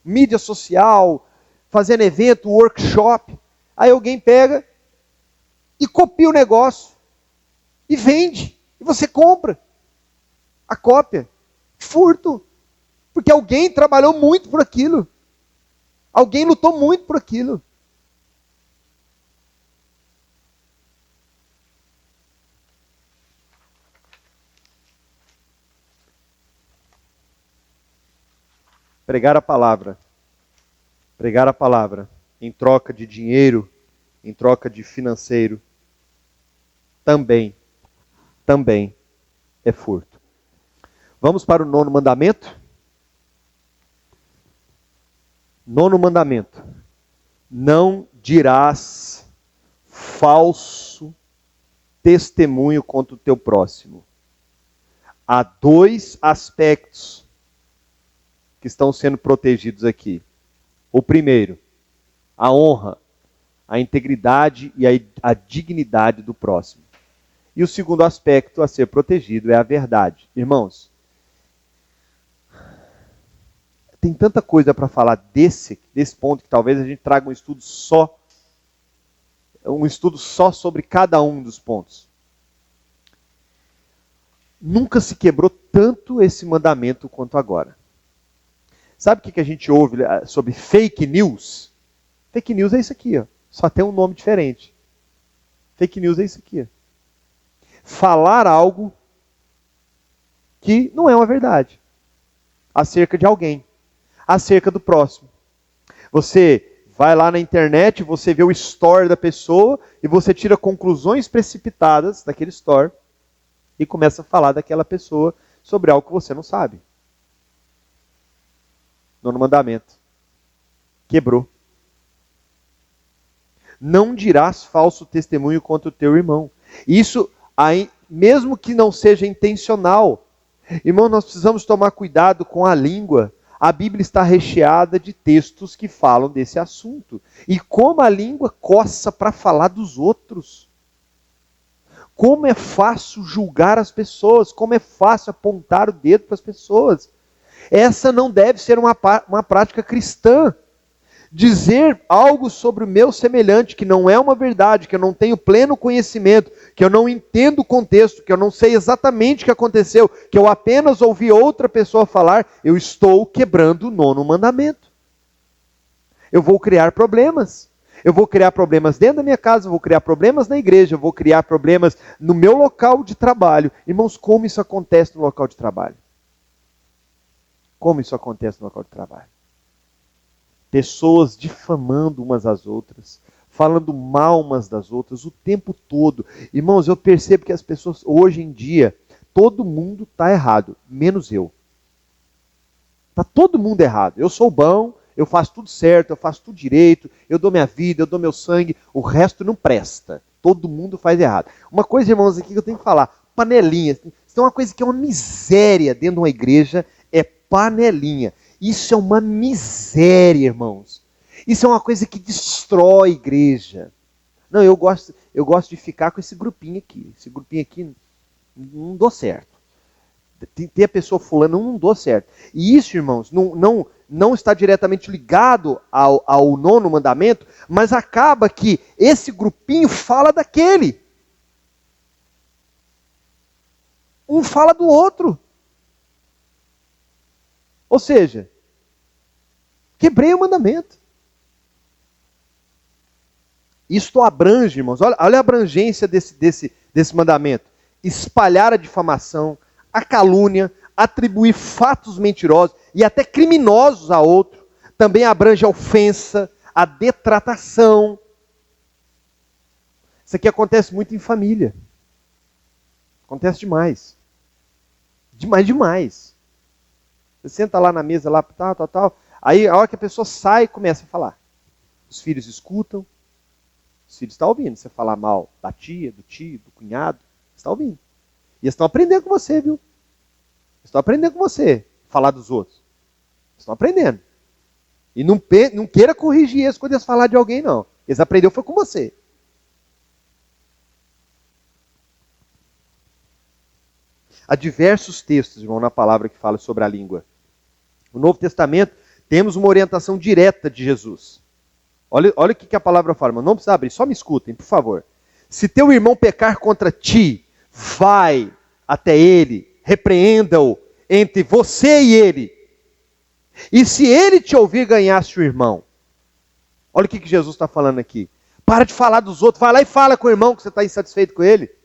S1: Mídia social, fazendo evento, workshop. Aí alguém pega e copia o negócio. E vende. E você compra a cópia. Furto. Porque alguém trabalhou muito por aquilo. Alguém lutou muito por aquilo. Pregar a palavra. Pregar a palavra em troca de dinheiro, em troca de financeiro, também é furto. Vamos para o 9º mandamento? 9º mandamento. Não dirás falso testemunho contra o teu próximo. Há 2 aspectos que estão sendo protegidos aqui. O primeiro, a honra, a integridade e a dignidade do próximo. E o segundo aspecto a ser protegido é a verdade. Irmãos, tem tanta coisa para falar desse ponto que talvez a gente traga um estudo só sobre cada um dos pontos. Nunca se quebrou tanto esse mandamento quanto agora. Sabe o que a gente ouve sobre fake news? Fake news é isso aqui, ó. Só tem um nome diferente. Fake news é isso aqui, ó. Falar algo que não é uma verdade acerca de alguém, acerca do próximo. Você vai lá na internet, você vê o story da pessoa e você tira conclusões precipitadas daquele story e começa a falar daquela pessoa sobre algo que você não sabe. Nono mandamento. Quebrou. Não dirás falso testemunho contra o teu irmão. Isso, mesmo que não seja intencional. Irmão, nós precisamos tomar cuidado com a língua. A Bíblia está recheada de textos que falam desse assunto. E como a língua coça para falar dos outros. Como é fácil julgar as pessoas. Como é fácil apontar o dedo para as pessoas. Essa não deve ser uma prática cristã. Dizer algo sobre o meu semelhante que não é uma verdade, que eu não tenho pleno conhecimento, que eu não entendo o contexto, que eu não sei exatamente o que aconteceu, que eu apenas ouvi outra pessoa falar, eu estou quebrando o nono mandamento. Eu vou criar problemas. Eu vou criar problemas dentro da minha casa, eu vou criar problemas na igreja, eu vou criar problemas no meu local de trabalho. Irmãos, como isso acontece no local de trabalho? Como isso acontece no local de trabalho? Pessoas difamando umas às outras, falando mal umas das outras o tempo todo. Irmãos, eu percebo que as pessoas, hoje em dia, todo mundo está errado, menos eu. Está todo mundo errado. Eu sou bom, eu faço tudo certo, eu faço tudo direito, eu dou minha vida, eu dou meu sangue, o resto não presta. Todo mundo faz errado. Uma coisa, irmãos, aqui que eu tenho que falar, panelinha. Isso é uma coisa que é uma miséria dentro de uma igreja, é panelinha. Isso é uma miséria, irmãos. Isso é uma coisa que destrói a igreja. Não, eu gosto de ficar com esse grupinho aqui. Esse grupinho aqui não dou certo. Tem a pessoa fulana, não dou certo. E isso, irmãos, não está diretamente ligado ao nono mandamento, mas acaba que esse grupinho fala daquele. Um fala do outro. Ou seja, quebrei o mandamento. Isto abrange, irmãos, olha a abrangência desse mandamento. Espalhar a difamação, a calúnia, atribuir fatos mentirosos e até criminosos a outro. Também abrange a ofensa, a detratação. Isso aqui acontece muito em família. Acontece demais. Demais. Você senta lá na mesa, lá, tal. Aí, a hora que a pessoa sai, começa a falar. Os filhos escutam. Os filhos estão ouvindo. Você falar mal da tia, do tio, do cunhado. Estão ouvindo. E eles estão aprendendo com você, viu? Eles estão aprendendo com você. Falar dos outros. Eles estão aprendendo. E não queira corrigir eles quando eles falar de alguém, não. Eles aprenderam foi com você. Há diversos textos, irmão, na palavra que fala sobre a língua. No Novo Testamento, temos uma orientação direta de Jesus. Olha o que a palavra fala, mas não precisa abrir, só me escutem, por favor. Se teu irmão pecar contra ti, vai até ele, repreenda-o entre você e ele. E se ele te ouvir, ganhaste o irmão. Olha o que Jesus está falando aqui. Para de falar dos outros, vai lá e fala com o irmão que você está insatisfeito com ele.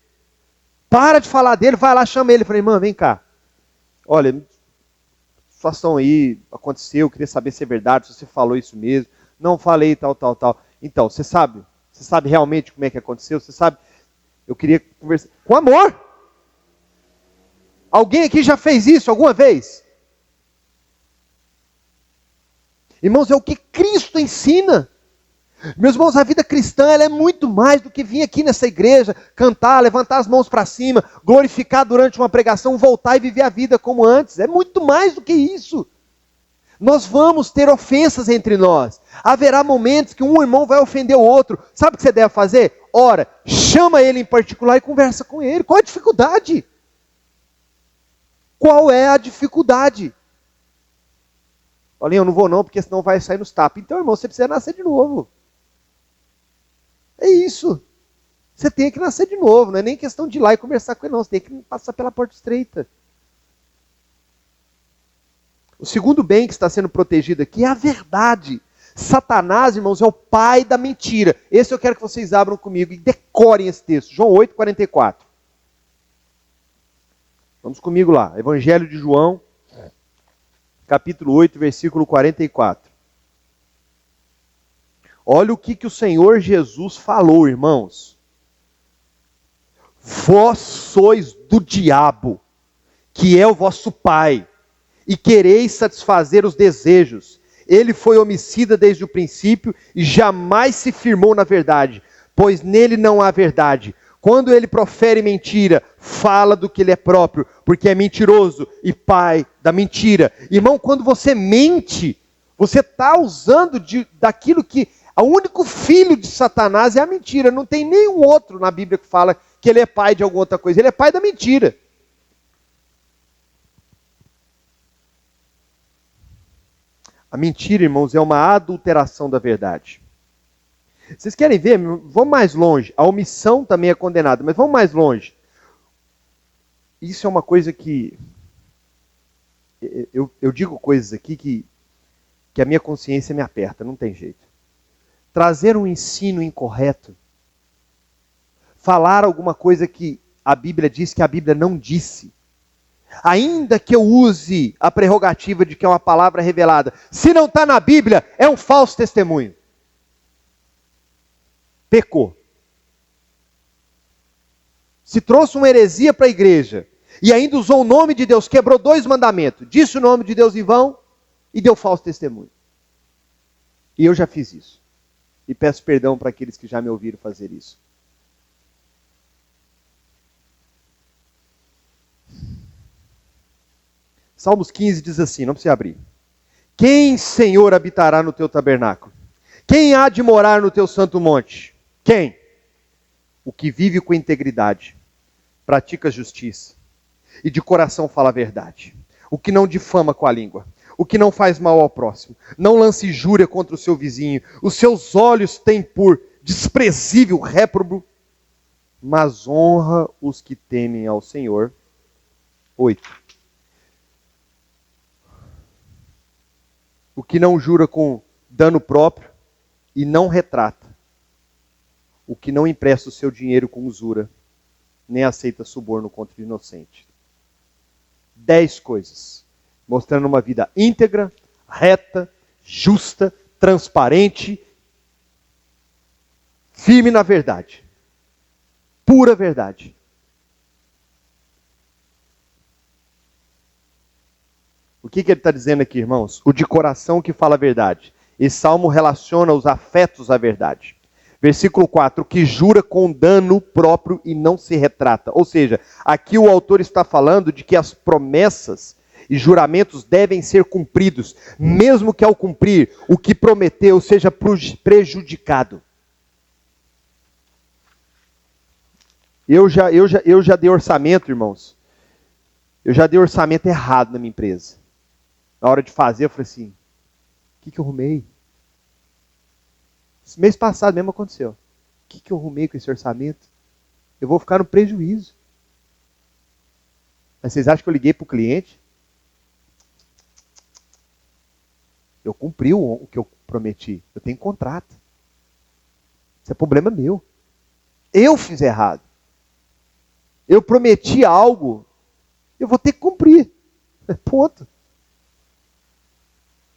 S1: Para de falar dele, vai lá, chama ele. Falei, irmã, vem cá. Olha, situação aí, aconteceu, eu queria saber se é verdade, se você falou isso mesmo. Não falei, tal. Então, você sabe realmente como é que aconteceu? Você sabe? Eu queria conversar. Com amor. Alguém aqui já fez isso alguma vez? Irmãos, é o que Cristo ensina. Meus irmãos, a vida cristã ela é muito mais do que vir aqui nessa igreja, cantar, levantar as mãos para cima, glorificar durante uma pregação, voltar e viver a vida como antes. É muito mais do que isso. Nós vamos ter ofensas entre nós. Haverá momentos que um irmão vai ofender o outro. Sabe o que você deve fazer? Ora, chama ele em particular e conversa com ele. Qual é a dificuldade? Qual é a dificuldade? Olha, eu não vou não, porque senão vai sair nos tapas. Então, irmão, você precisa nascer de novo. É isso. Você tem que nascer de novo. Não é nem questão de ir lá e conversar com ele, não. Você tem que passar pela porta estreita. O segundo bem que está sendo protegido aqui é a verdade. Satanás, irmãos, é o pai da mentira. Esse eu quero que vocês abram comigo e decorem esse texto. João 8, 44. Vamos comigo lá. Evangelho de João, capítulo 8, versículo 44. Olha o que o Senhor Jesus falou, irmãos. Vós sois do diabo, que é o vosso pai, e quereis satisfazer os desejos. Ele foi homicida desde o princípio e jamais se firmou na verdade, pois nele não há verdade. Quando ele profere mentira, fala do que ele é próprio, porque é mentiroso e pai da mentira. Irmão, quando você mente, você está usando daquilo que... O único filho de Satanás é a mentira. Não tem nenhum outro na Bíblia que fala que ele é pai de alguma outra coisa. Ele é pai da mentira. A mentira, irmãos, é uma adulteração da verdade. Vocês querem ver? Vamos mais longe. A omissão também é condenada, mas vamos mais longe. Isso é uma coisa que... Eu digo coisas aqui que a minha consciência me aperta, não tem jeito. Trazer um ensino incorreto, falar alguma coisa que a Bíblia diz que a Bíblia não disse, ainda que eu use a prerrogativa de que é uma palavra revelada, se não está na Bíblia, é um falso testemunho. Pecou. Se trouxe uma heresia para a igreja, e ainda usou o nome de Deus, quebrou 2 mandamentos, disse o nome de Deus em vão, e deu falso testemunho. E eu já fiz isso. E peço perdão para aqueles que já me ouviram fazer isso. Salmos 15 diz assim, não precisa abrir. Quem, Senhor, habitará no teu tabernáculo? Quem há de morar no teu santo monte? Quem? O que vive com integridade, pratica justiça, e de coração fala a verdade. O que não difama com a língua. O que não faz mal ao próximo, não lance injúria contra o seu vizinho, os seus olhos têm por desprezível réprobo, mas honra os que temem ao Senhor. 8. O que não jura com dano próprio e não retrata, o que não empresta o seu dinheiro com usura, nem aceita suborno contra o inocente. 10 coisas. Mostrando uma vida íntegra, reta, justa, transparente, firme na verdade. Pura verdade. O que ele está dizendo aqui, irmãos? O de coração que fala a verdade. Esse salmo relaciona os afetos à verdade. Versículo 4, que jura com dano próprio e não se retrata. Ou seja, aqui o autor está falando de que as promessas e juramentos devem ser cumpridos, mesmo que ao cumprir o que prometeu seja prejudicado. Eu já dei orçamento, irmãos. Eu já dei orçamento errado na minha empresa. Na hora de fazer, eu falei assim, o que eu arrumei? Esse mês passado mesmo aconteceu. O que eu arrumei com esse orçamento? Eu vou ficar no prejuízo. Mas vocês acham que eu liguei para o cliente? Eu cumpri o que eu prometi. Eu tenho contrato. Isso é problema meu. Eu fiz errado. Eu prometi algo. Eu vou ter que cumprir. Ponto.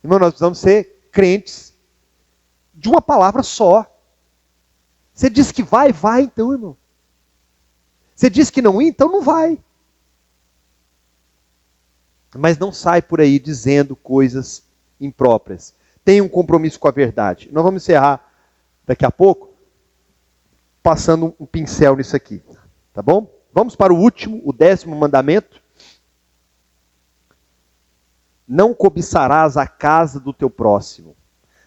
S1: Irmão, nós precisamos ser crentes de uma palavra só. Você diz que vai, vai então, irmão. Você diz que não ir, então não vai. Mas não sai por aí dizendo coisas impróprias. Tenha um compromisso com a verdade. Nós vamos encerrar daqui a pouco, passando um pincel nisso aqui. Tá bom? Vamos para o último, o 10º mandamento. Não cobiçarás a casa do teu próximo.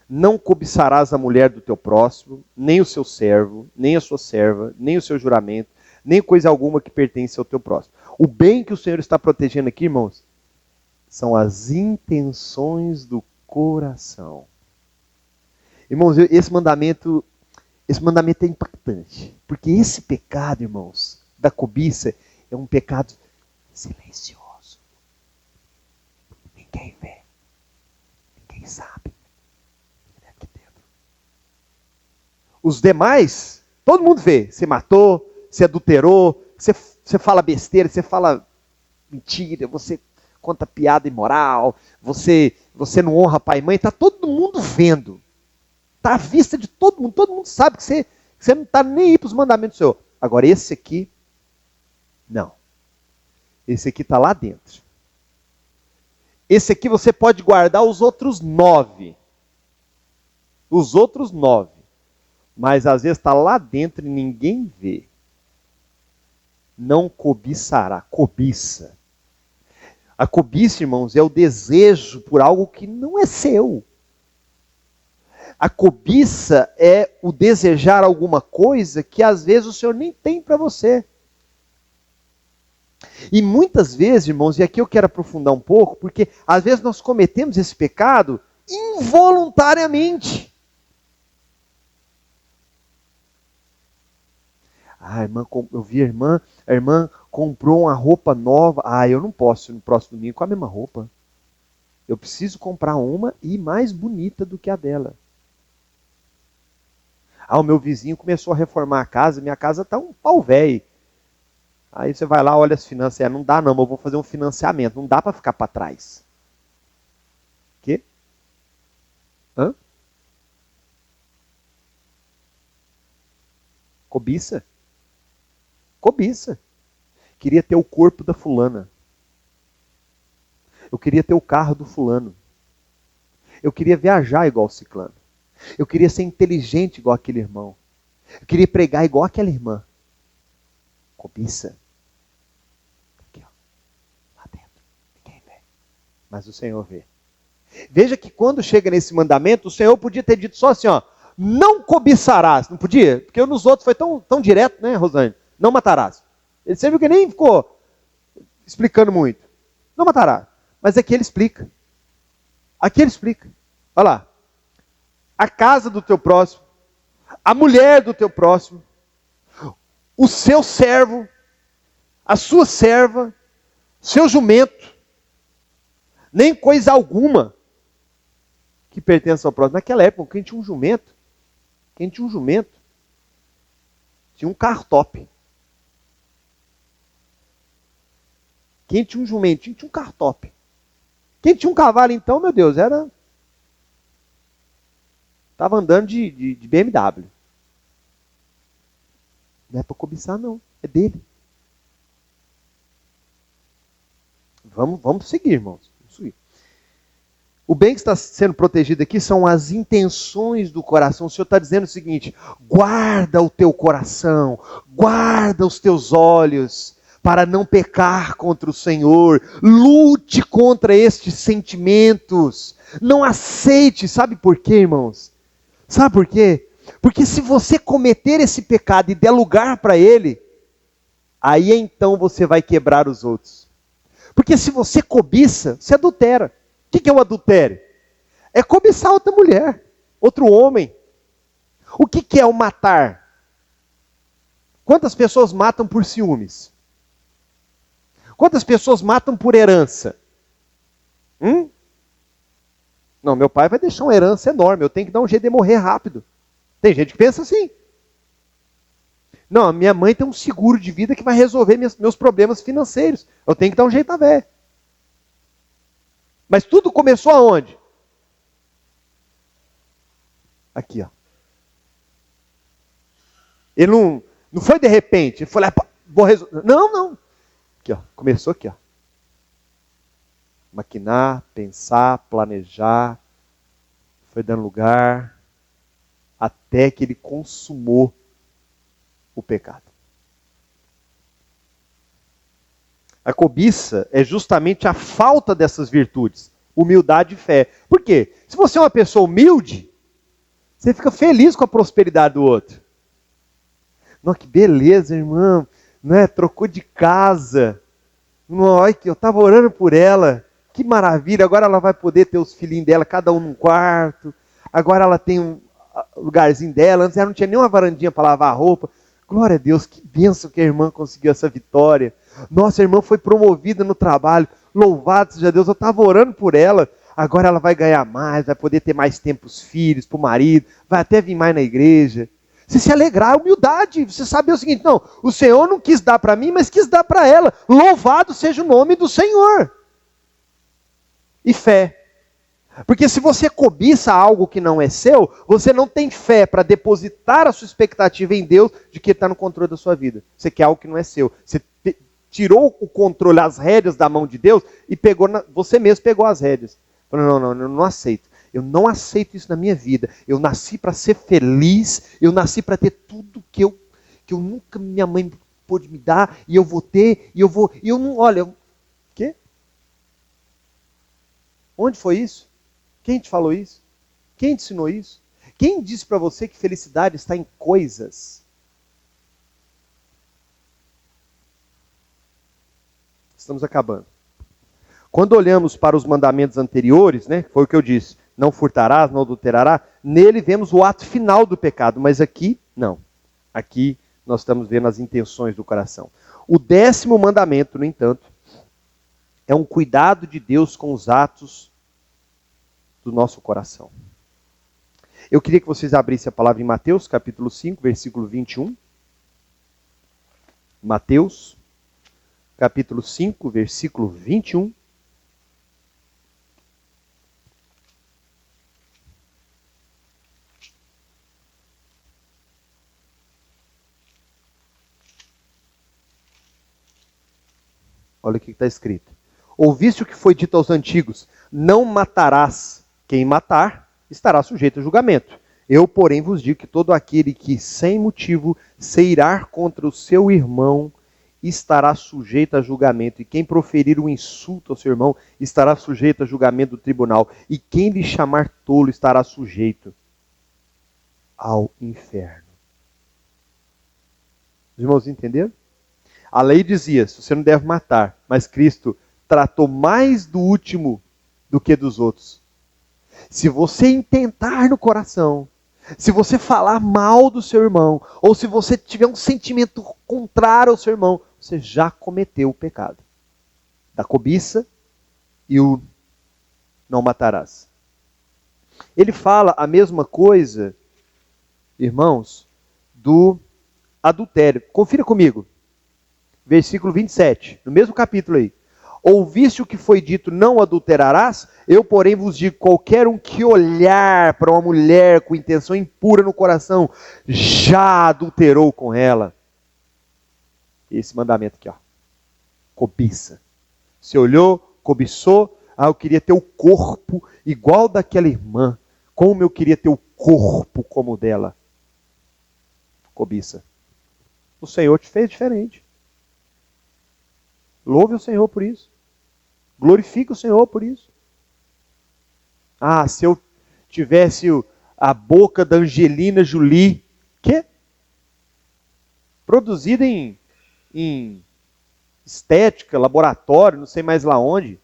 S1: Não cobiçarás a mulher do teu próximo, nem o seu servo, nem a sua serva, nem o seu juramento, nem coisa alguma que pertence ao teu próximo. O bem que o Senhor está protegendo aqui, irmãos, são as intenções do coração. Irmãos, esse mandamento é impactante. Porque esse pecado, irmãos, da cobiça, é um pecado silencioso. Ninguém vê. sabe. Ele é aqui dentro. Os demais, todo mundo vê. Você matou, você adulterou, você fala besteira, você fala mentira, você conta piada imoral, você não honra pai e mãe, está todo mundo vendo. Está à vista de todo mundo sabe que você não está nem aí para os mandamentos do Senhor. Agora esse aqui, não. Esse aqui está lá dentro. Esse aqui você pode guardar os outros 9. Os outros 9. Mas às vezes está lá dentro e ninguém vê. Não cobiçará. Cobiça. A cobiça, irmãos, é o desejo por algo que não é seu. A cobiça é o desejar alguma coisa que às vezes o Senhor nem tem para você. E muitas vezes, irmãos, e aqui eu quero aprofundar um pouco, porque às vezes nós cometemos esse pecado involuntariamente. Eu vi a irmã comprou uma roupa nova. Eu não posso ir no próximo domingo com a mesma roupa. Eu preciso comprar uma e mais bonita do que a dela. O meu vizinho começou a reformar a casa, minha casa está um pau velho. Aí você vai lá, olha as finanças, não dá não, eu vou fazer um financiamento, não dá para ficar para trás. Quê? Hã? Cobiça? Cobiça. Queria ter o corpo da fulana. Eu queria ter o carro do fulano. Eu queria viajar igual o ciclano. Eu queria ser inteligente igual aquele irmão. Eu queria pregar igual aquela irmã. Cobiça. Aqui, ó. Lá dentro. Ninguém vê. Mas o Senhor vê. Veja que quando chega nesse mandamento, o Senhor podia ter dito só assim, ó. Não cobiçarás. Não podia? Porque nos outros foi tão direto, né, Rosane? Não matarás. Ele sempre que nem ficou explicando muito. Não matarás. Mas aqui ele explica. Aqui ele explica. Olha lá. A casa do teu próximo, a mulher do teu próximo, o seu servo, a sua serva, seu jumento, nem coisa alguma que pertence ao próximo. Naquela época, quem tinha um jumento, tinha um carro top. Quem tinha um jumentinho tinha um carro top. Quem tinha um cavalo, então, meu Deus, estava andando de BMW. Não é para cobiçar, não. É dele. Vamos seguir, irmãos. Vamos seguir. O bem que está sendo protegido aqui são as intenções do coração. O Senhor está dizendo o seguinte: guarda o teu coração, guarda os teus olhos, para não pecar contra o Senhor. Lute contra estes sentimentos. Não aceite. Sabe por quê, irmãos? Sabe por quê? Porque se você cometer esse pecado e der lugar para ele, aí então você vai quebrar os outros. Porque se você cobiça, você adultera. O que é o adultério? É cobiçar outra mulher, outro homem. O que é o matar? Quantas pessoas matam por ciúmes? Quantas pessoas matam por herança? Não, meu pai vai deixar uma herança enorme, eu tenho que dar um jeito de morrer rápido. Tem gente que pensa assim. Não, minha mãe tem um seguro de vida que vai resolver meus problemas financeiros. Eu tenho que dar um jeito a ver. Mas tudo começou aonde? Aqui, ó. Ele não foi de repente, ele foi lá, vou resolver. Não. Aqui, ó. Começou aqui, ó. Maquinar, pensar, planejar, foi dando lugar, até que ele consumou o pecado. A cobiça é justamente a falta dessas virtudes, humildade e fé. Por quê? Se você é uma pessoa humilde, você fica feliz com a prosperidade do outro. Nossa, que beleza, irmão, né? Trocou de casa. Olha, eu estava orando por ela. Que maravilha, agora ela vai poder ter os filhinhos dela, cada um num quarto. Agora ela tem um lugarzinho dela. Antes ela não tinha nem uma varandinha para lavar a roupa. Glória a Deus, que bênção que a irmã conseguiu essa vitória. Nossa, a irmã foi promovida no trabalho. Louvado seja Deus, eu estava orando por ela. agora ela vai ganhar mais, vai poder ter mais tempo para os filhos, para o marido, vai até vir mais na igreja. Você se alegrar, humildade, você saber o seguinte, não, o Senhor não quis dar para mim, mas quis dar para ela. Louvado seja o nome do Senhor. E fé. Porque se você cobiça algo que não é seu, você não tem fé para depositar a sua expectativa em Deus de que Ele está no controle da sua vida. Você quer algo que não é seu. Você tirou o controle, as rédeas da mão de Deus e pegou você mesmo pegou as rédeas. Falou, não, eu não aceito. Eu não aceito isso na minha vida. Eu nasci para ser feliz, eu nasci para ter tudo que eu nunca minha mãe pôde me dar, e eu vou ter, e eu não, olha, quê? Onde foi isso? Quem te falou isso? Quem te ensinou isso? Quem disse para você que felicidade está em coisas? Estamos acabando. Quando olhamos para os mandamentos anteriores, né, foi o que eu disse, não furtarás, não adulterarás, nele vemos o ato final do pecado, mas aqui, não. Aqui nós estamos vendo as intenções do coração. O 10º mandamento, no entanto, é um cuidado de Deus com os atos do nosso coração. Eu queria que vocês abrissem a palavra em Mateus, capítulo 5, versículo 21. Mateus, capítulo 5, versículo 21. Olha o que está escrito. Ouviste o que foi dito aos antigos, não matarás. Quem matar, estará sujeito a julgamento. Eu, porém, vos digo que todo aquele que, sem motivo, se irar contra o seu irmão, estará sujeito a julgamento. E quem proferir um insulto ao seu irmão, estará sujeito a julgamento do tribunal. E quem lhe chamar tolo, estará sujeito ao inferno. Os irmãos entenderam? A lei dizia, você não deve matar, mas Cristo tratou mais do último do que dos outros. Se você intentar no coração, se você falar mal do seu irmão, ou se você tiver um sentimento contrário ao seu irmão, você já cometeu o pecado da cobiça e o não matarás. Ele fala a mesma coisa, irmãos, do adultério. Confira comigo. Versículo 27, no mesmo capítulo aí. Ouviste o que foi dito, não adulterarás? Eu, porém, vos digo, qualquer um que olhar para uma mulher com intenção impura no coração, já adulterou com ela. Esse mandamento aqui, ó. Cobiça. Você olhou, cobiçou, eu queria ter o corpo igual daquela irmã. Como eu queria ter o corpo como o dela. Cobiça. O Senhor te fez diferente. Louve o Senhor por isso. Glorifique o Senhor por isso. Se eu tivesse a boca da Angelina Jolie, que? Produzida em estética, laboratório, não sei mais lá onde.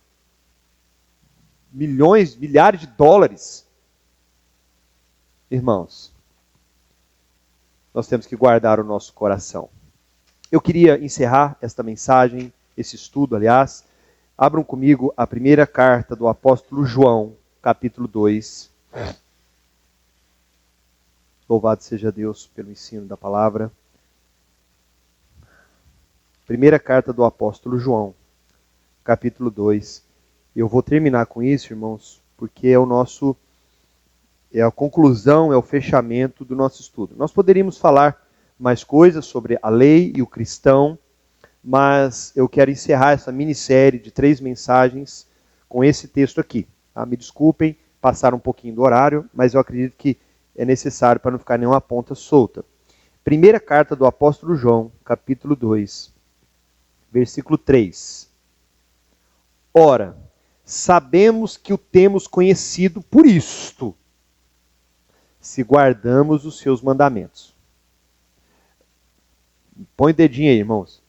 S1: Milhões, milhares de dólares. Irmãos, nós temos que guardar o nosso coração. Eu queria encerrar esta mensagem, esse estudo, aliás. Abram comigo a primeira carta do apóstolo João, capítulo 2. Louvado seja Deus pelo ensino da palavra. Primeira carta do apóstolo João, capítulo 2. Eu vou terminar com isso, irmãos, porque é a conclusão, é o fechamento do nosso estudo. Nós poderíamos falar mais coisas sobre a lei e o cristão, mas eu quero encerrar essa minissérie de 3 mensagens com esse texto aqui. Tá? Me desculpem passar um pouquinho do horário, mas eu acredito que é necessário para não ficar nenhuma ponta solta. Primeira carta do apóstolo João, capítulo 2, versículo 3. Ora, sabemos que o temos conhecido por isto, se guardamos os seus mandamentos. Põe o dedinho aí, irmãos.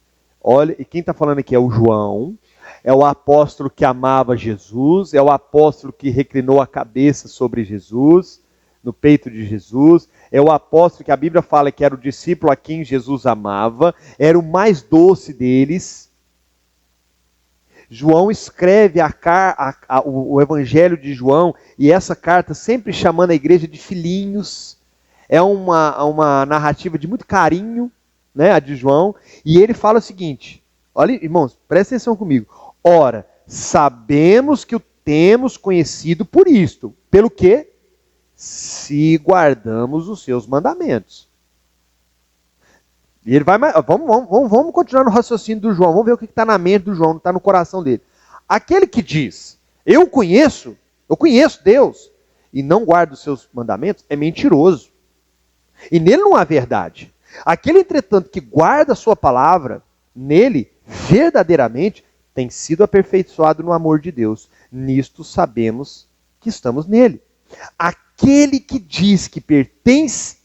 S1: Olha, e quem está falando aqui é o João, é o apóstolo que amava Jesus, é o apóstolo que reclinou a cabeça sobre Jesus, no peito de Jesus, é o apóstolo que a Bíblia fala que era o discípulo a quem Jesus amava, era o mais doce deles. João escreve o Evangelho de João, e essa carta sempre chamando a igreja de filhinhos. É uma narrativa de muito carinho, né, a de João. E ele fala o seguinte, olha, irmãos, prestem atenção comigo. Ora, sabemos que o temos conhecido por isto. Pelo quê? Se guardamos os seus mandamentos. E ele vai mais. Vamos continuar no raciocínio do João. Vamos ver o que está na mente do João, não está no coração dele. Aquele que diz, eu conheço Deus, e não guarda os seus mandamentos, é mentiroso. E nele não há verdade. Aquele, entretanto, que guarda a sua palavra, nele, verdadeiramente, tem sido aperfeiçoado no amor de Deus. Nisto sabemos que estamos nele. Aquele que diz que pertence,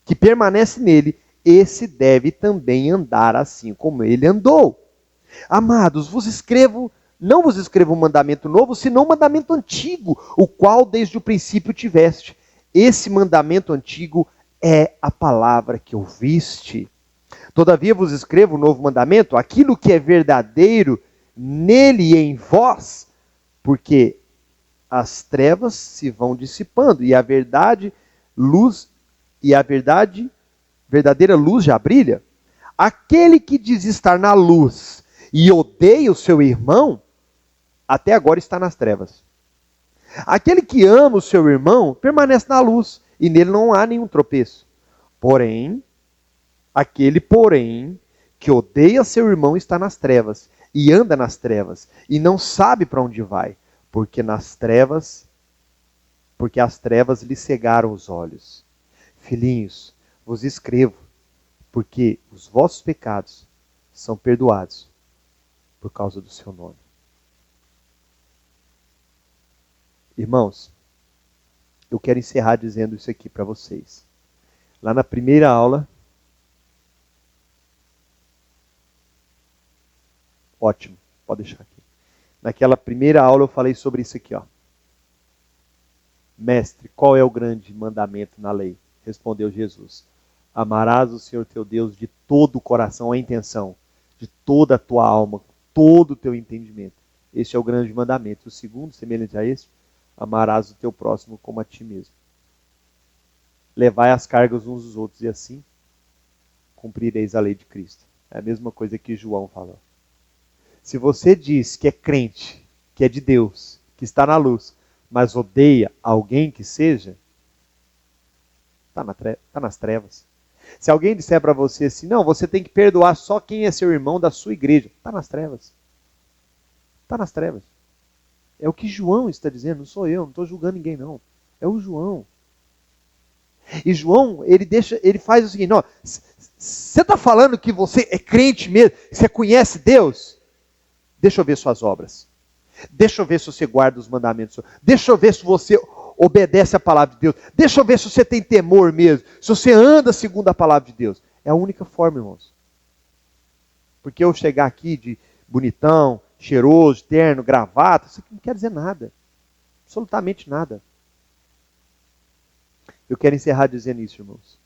S1: que permanece nele, esse deve também andar assim como ele andou. Amados, não vos escrevo um mandamento novo, senão um mandamento antigo, o qual desde o princípio tiveste. Esse mandamento antigo é a palavra que ouviste. Todavia vos escrevo um novo mandamento, aquilo que é verdadeiro nele e em vós, porque as trevas se vão dissipando e a verdadeira luz já brilha. Aquele que diz estar na luz e odeia o seu irmão, até agora está nas trevas. Aquele que ama o seu irmão permanece na luz e nele não há nenhum tropeço. Aquele que odeia seu irmão está nas trevas e anda nas trevas e não sabe para onde vai, porque as trevas lhe cegaram os olhos. Filhinhos, vos escrevo, porque os vossos pecados são perdoados por causa do seu nome. Irmãos, eu quero encerrar dizendo isso aqui para vocês. Lá na primeira aula, ótimo, pode deixar aqui. Naquela primeira aula eu falei sobre isso aqui, ó. Mestre, qual é o grande mandamento na lei? Respondeu Jesus. Amarás o Senhor teu Deus de todo o coração, a intenção, de toda a tua alma, todo o teu entendimento. Este é o grande mandamento. O segundo, semelhante a este, amarás o teu próximo como a ti mesmo. Levai as cargas uns dos outros e assim cumprireis a lei de Cristo. É a mesma coisa que João falou. Se você diz que é crente, que é de Deus, que está na luz, mas odeia alguém que seja, está nas trevas. Se alguém disser para você assim, não, você tem que perdoar só quem é seu irmão da sua igreja, está nas trevas. Está nas trevas. É o que João está dizendo, não sou eu, não estou julgando ninguém não. É o João. E João, ele faz o seguinte, você está falando que você é crente mesmo, que você conhece Deus? Deixa eu ver suas obras. Deixa eu ver se você guarda os mandamentos. Deixa eu ver se você obedece a palavra de Deus. Deixa eu ver se você tem temor mesmo. Se você anda segundo a palavra de Deus. É a única forma, irmãos. Porque eu chegar aqui de bonitão, cheiroso, terno, gravata, isso aqui não quer dizer nada. Absolutamente nada. Eu quero encerrar dizendo isso, irmãos.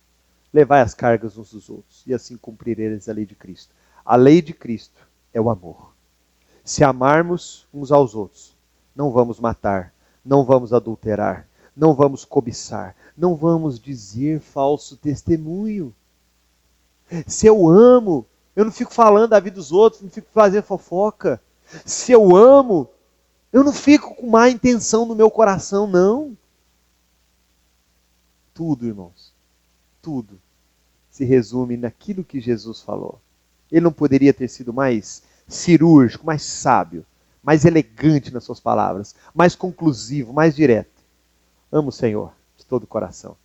S1: Levai as cargas uns dos outros e assim cumprireis a lei de Cristo. A lei de Cristo é o amor. Se amarmos uns aos outros, não vamos matar, não vamos adulterar, não vamos cobiçar, não vamos dizer falso testemunho. Se eu amo, eu não fico falando da vida dos outros, não fico fazendo fofoca. Se eu amo, eu não fico com má intenção no meu coração, não. Tudo, irmãos, tudo se resume naquilo que Jesus falou. Ele não poderia ter sido mais cirúrgico, mais sábio, mais elegante nas suas palavras, mais conclusivo, mais direto. Amo o Senhor de todo o coração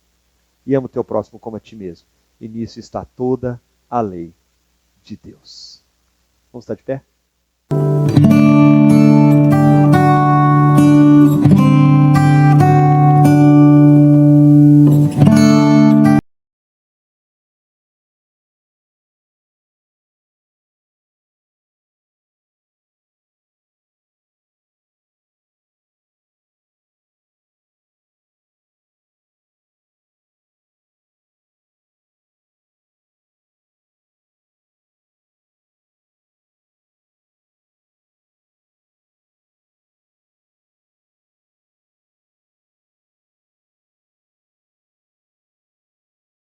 S1: e amo o teu próximo como a ti mesmo. E nisso está toda a lei de Deus. Vamos estar de pé?